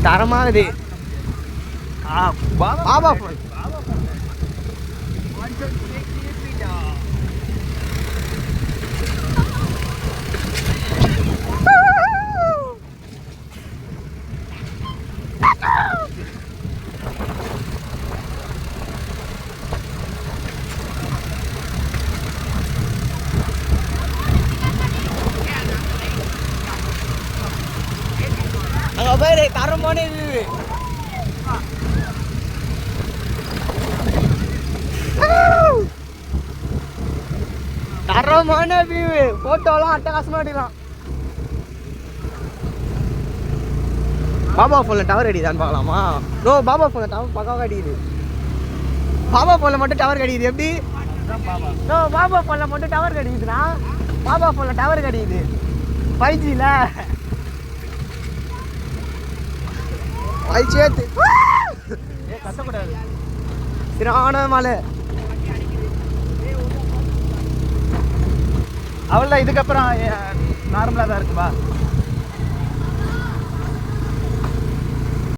தரமாகுது. Baba phone. அங்க போய் தரமான வியூ. தரமான வியூ. போட்டோலாம் அட்டகாசமா எடுக்கலாம். பாபா போன்ல டவர் அடிக்குதான்னு பார்க்கலாமா? நோ, பாபா போன்ல டவர் பக்காவா அடிக்குது. பாபா போன்ல மட்டும் டவர் கிடைக்குது. எப்படி? நோ, பாபா போன்ல மட்டும் டவர் கிடைக்குதுண்ணா. பாபா போன்ல டவர் கிடைக்குது 5Gல. சேர்த்து கத்தக்கூடாது. சிறான மலை. அவ்வளோ இதுக்கப்புறம் நார்மலாக தான் இருக்குப்பா.